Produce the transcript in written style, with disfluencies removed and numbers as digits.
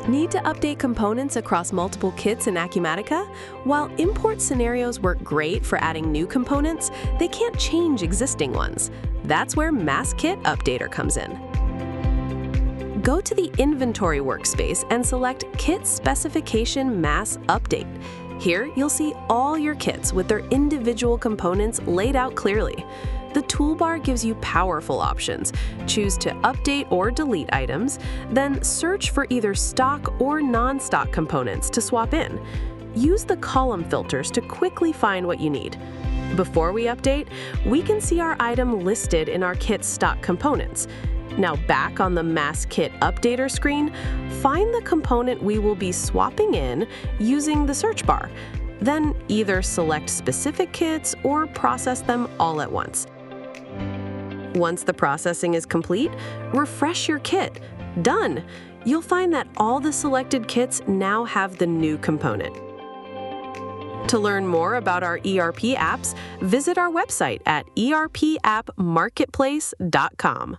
Need to update components across multiple kits in Acumatica? While import scenarios work great for adding new components, they can't change existing ones. That's where Mass Kit Updater comes in. Go to the Inventory workspace and select Kit Specification Mass Update. Here, you'll see all your kits with their individual components laid out clearly. The toolbar gives you powerful options. Choose to update or delete items, then search for either stock or non-stock components to swap in. Use the column filters to quickly find what you need. Before we update, we can see our item listed in our kit's stock components. Now back on the Mass Kit Updater screen, find the component we will be swapping in using the search bar. Then either select specific kits or process them all at once. Once the processing is complete, refresh your kit. Done! You'll find that all the selected kits now have the new component. To learn more about our ERP apps, visit our website at erpappmarketplace.com.